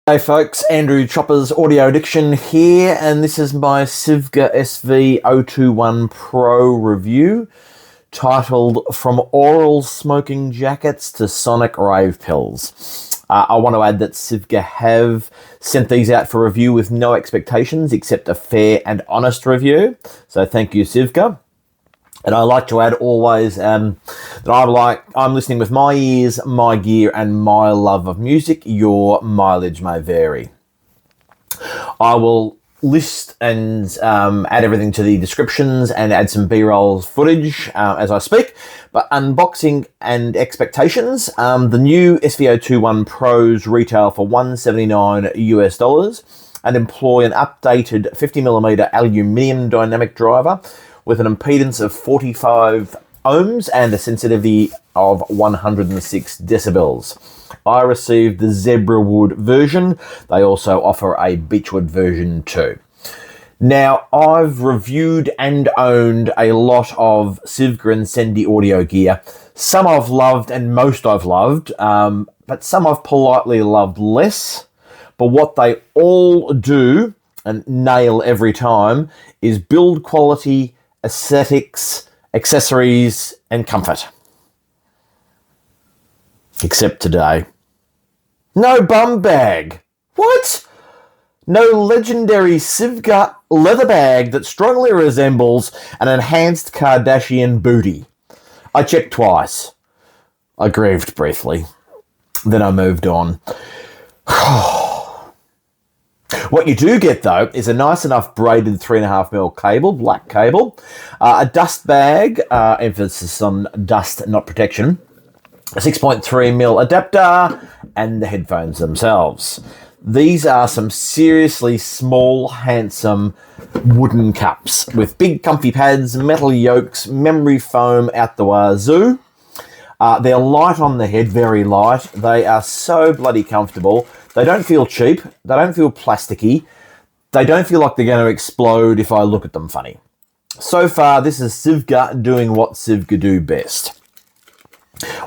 Hey folks, Andrew Chopper's Audio Addiction here, and this is my Sivga SV021 Pro review titled From Aural Smoking Jackets to Sonic Rave Pills. I want to add that Sivga have sent these out for review with no expectations except a fair and honest review, so thank you, Sivga. And I like to add always that I'm listening with my ears, my gear, and my love of music. Your mileage may vary. I will list and add everything to the descriptions and add some B-roll footage as I speak. But unboxing and expectations, the new SV021 Pros retail for $179 US and employ an updated 50mm aluminium dynamic driver with an impedance of 45 ohms and a sensitivity of 106 decibels. I received the zebra wood version. They also offer a beechwood version too. Now, I've reviewed and owned a lot of Sivga and Sendy audio gear. Some I've loved and most I've loved, but some I've politely loved less. But what they all do and nail every time is build quality, aesthetics, accessories, and comfort. Except today. No bum bag. What? No legendary Sivga leather bag that strongly resembles an enhanced Kardashian booty. I checked twice. I grieved briefly. Then I moved on. What you do get, though, is a nice enough braided 3.5mm cable, black cable, a dust bag, emphasis on dust, not protection, a 6.3mm adapter, and the headphones themselves. These are some seriously small, handsome wooden cups with big comfy pads, metal yokes, memory foam out the wazoo. They're light on the head, very light. They are so bloody comfortable. They don't feel cheap. They don't feel plasticky. They don't feel like they're going to explode if I look at them funny. So far, this is Sivga doing what Sivga do best.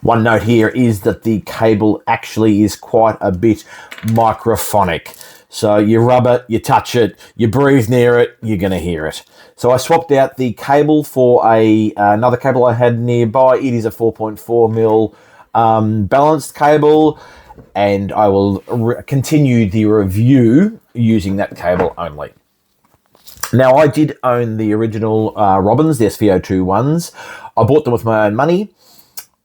One note here is that the cable actually is quite a bit microphonic. So you rub it, you touch it, you breathe near it, you're going to hear it. So I swapped out the cable for another cable I had nearby. It is a 4.4mm balanced cable, and I will continue the review using that cable only. Now, I did own the original Robins, the SV021s. I bought them with my own money.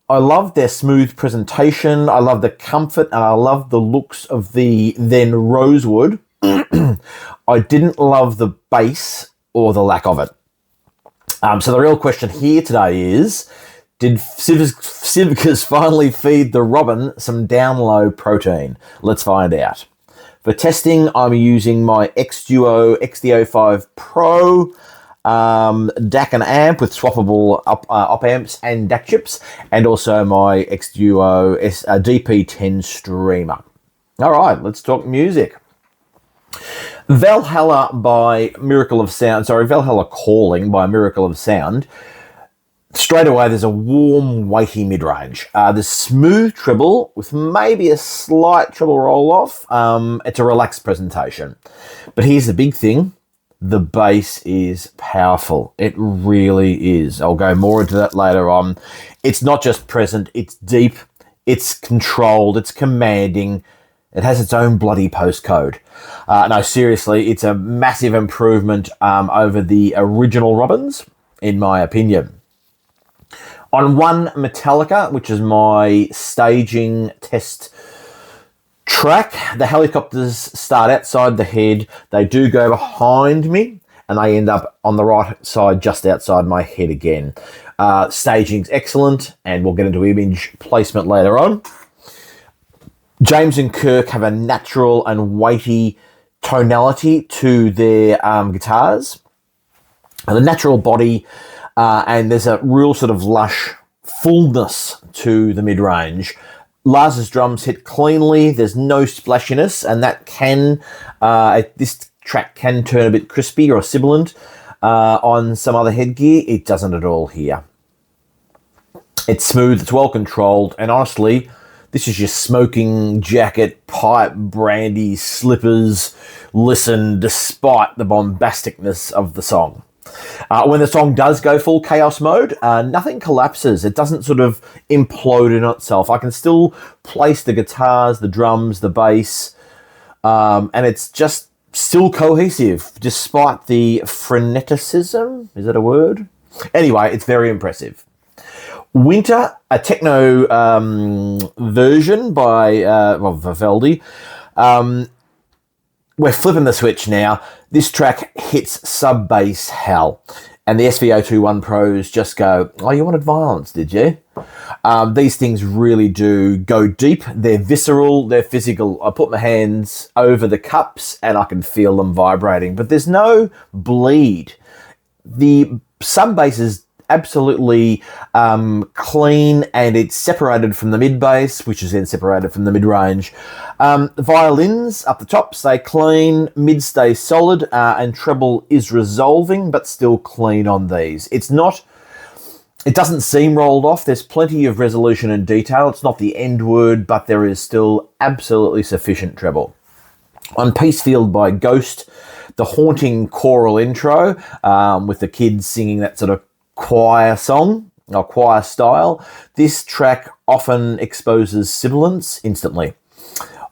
I love their smooth presentation. I love the comfort, and I love the looks of the then rosewood. I didn't love the bass or the lack of it. So the real question here today is, did Sivga's finally feed the Robin some down-low protein? Let's find out. For testing, I'm using my X-Duo XD05 Pro, DAC and amp with swappable op amps and DAC chips, and also my X-Duo DP10 streamer. All right, let's talk music. Valhalla Calling by Miracle of Sound. Straight away, there's a warm, weighty mid-range. There's smooth treble with maybe a slight treble roll-off. It's a relaxed presentation. But here's the big thing. The bass is powerful. It really is. I'll go more into that later on. It's not just present. It's deep. It's controlled. It's commanding. It has its own bloody postcode. No, seriously, it's a massive improvement over the original Robins, in my opinion. On one Metallica, which is my staging test track, the helicopters start outside the head. They do go behind me, and they end up on the right side, just outside my head again. Staging's excellent, and we'll get into image placement later on. James and Kirk have a natural and weighty tonality to their guitars. And the natural body, and there's a real sort of lush fullness to the mid-range. Lars's drums hit cleanly. There's no splashiness, and that can, this track can turn a bit crispy or sibilant on some other headgear. It doesn't at all here. It's smooth, it's well controlled, and honestly, This is your smoking jacket, pipe, brandy, slippers. Listen despite the bombasticness of the song. When the song does go full chaos mode, nothing collapses. It doesn't sort of implode in itself. I can still place the guitars, the drums, the bass, and it's just still cohesive despite the freneticism. Is that a word? Anyway, it's very impressive. Winter, a techno version by Vivaldi. We're flipping the switch now. This track hits sub-bass hell. And the SV021 Pros just go, oh, you wanted violence, did you? These things really do go deep. They're visceral, they're physical. I put my hands over the cups and I can feel them vibrating. But there's no bleed. The sub-bass is absolutely clean, and it's separated from the mid bass, which is then separated from the mid range. Violins up the top stay clean, mid stay solid, and treble is resolving but still clean on these. It doesn't seem rolled off. There's plenty of resolution and detail. It's not the end word, but there is still absolutely sufficient treble. On Peacefield by Ghost, the haunting choral intro with the kids singing that sort of choir song or choir style. This track often exposes sibilance instantly.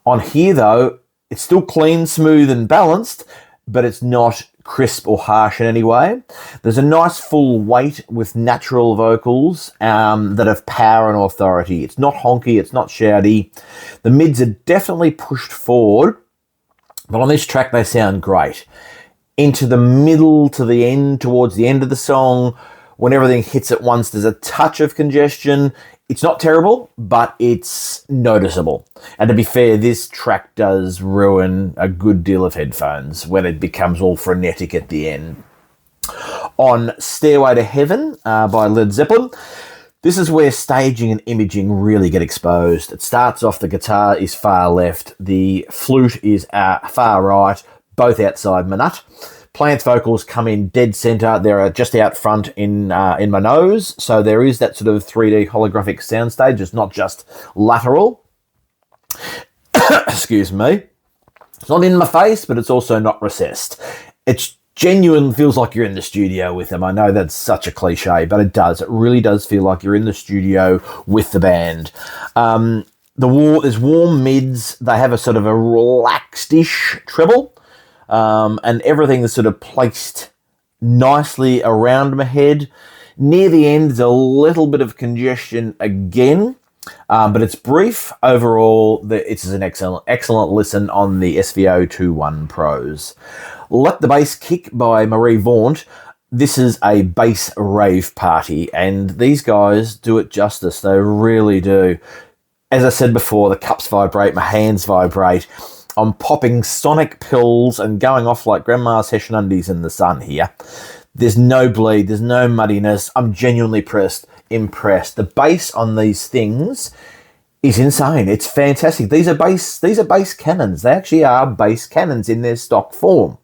On here though, it's still clean, smooth and balanced, but it's not crisp or harsh in any way. There's a nice full weight with natural vocals that have power and authority. It's not honky, it's not shouty. The mids are definitely pushed forward, but on this track they sound great. Into the middle to the end, towards the end of the song, when everything hits at once, there's a touch of congestion. It's not terrible, but it's noticeable. And to be fair, this track does ruin a good deal of headphones when it becomes all frenetic at the end. On Stairway to Heaven by Led Zeppelin, this is where staging and imaging really get exposed. It starts off, the guitar is far left, the flute is far right, both outside my nut. Plant's vocals come in dead centre. They're just out front in my nose. So there is that sort of 3D holographic soundstage. It's not just lateral. Excuse me. It's not in my face, but it's also not recessed. It's genuine, feels like you're in the studio with them. I know that's such a cliche, but it does. It really does feel like you're in the studio with the band. There's warm mids. They have a sort of a relaxed-ish treble. And everything is sort of placed nicely around my head. Near the end, there's a little bit of congestion again, but it's brief. Overall, it's an excellent listen on the SV021 Pros. Let the Bass Kick by Marie Vaughn. This is a bass rave party, and these guys do it justice. They really do. As I said before, the cups vibrate, my hands vibrate. I'm popping sonic pills and going off like grandma's hessian undies in the sun here. There's no bleed, there's no muddiness. I'm genuinely impressed. The bass on these things is insane. It's fantastic. These are bass cannons. They actually are bass cannons in their stock form.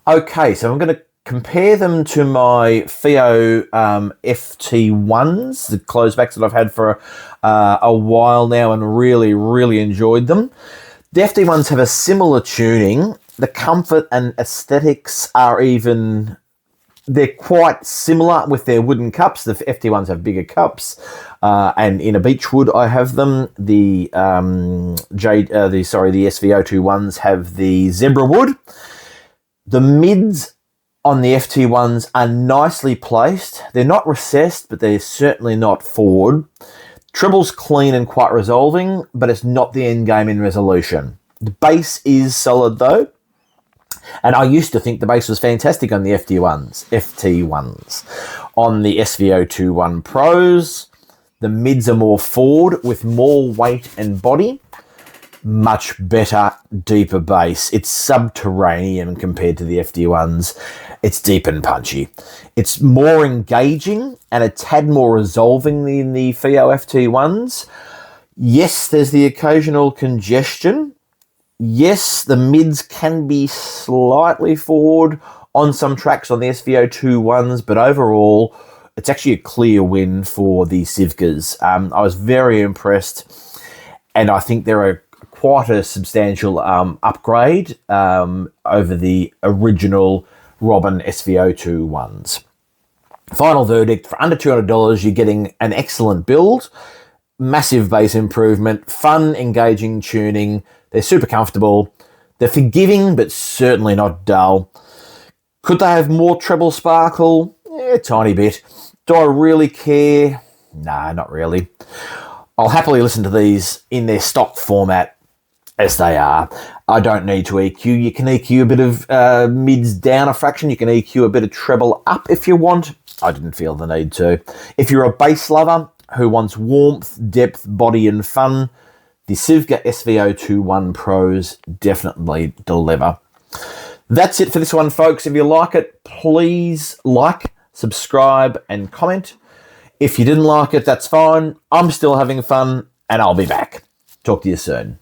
Okay, so I'm going to compare them to my FIO FT1s, the closebacks that I've had for a while now and really, really enjoyed them. The FT1s have a similar tuning. The comfort and aesthetics they're quite similar with their wooden cups. The FT1s have bigger cups, and in a beechwood I have them. The SV021s have the zebra wood. The mids on the FT1s are nicely placed. They're not recessed, but they're certainly not forward. Treble's clean and quite resolving, but it's not the end game in resolution. The bass is solid though, and I used to think the bass was fantastic on the FT1s. On the SV021 Pros, the mids are more forward with more weight and body. Much better, deeper bass. It's subterranean compared to the FT1s. It's deep and punchy. It's more engaging and a tad more resolving than the FIO FT1s. Yes, there's the occasional congestion. Yes, the mids can be slightly forward on some tracks on the SV021s, but overall, it's actually a clear win for the Sivgas. I was very impressed, and I think they're quite a substantial upgrade over the original Robin SV021s. Final verdict, for under $200, you're getting an excellent build, massive bass improvement, fun, engaging tuning. They're super comfortable. They're forgiving, but certainly not dull. Could they have more treble sparkle? A tiny bit. Do I really care? Nah, not really. I'll happily listen to these in their stock format as they are. I don't need to EQ. You can EQ a bit of mids down a fraction. You can EQ a bit of treble up if you want. I didn't feel the need to. If you're a bass lover who wants warmth, depth, body and fun, the Sivga SV021 Pros definitely deliver. That's it for this one, folks. If you like it, please like, subscribe and comment. If you didn't like it, that's fine. I'm still having fun and I'll be back. Talk to you soon.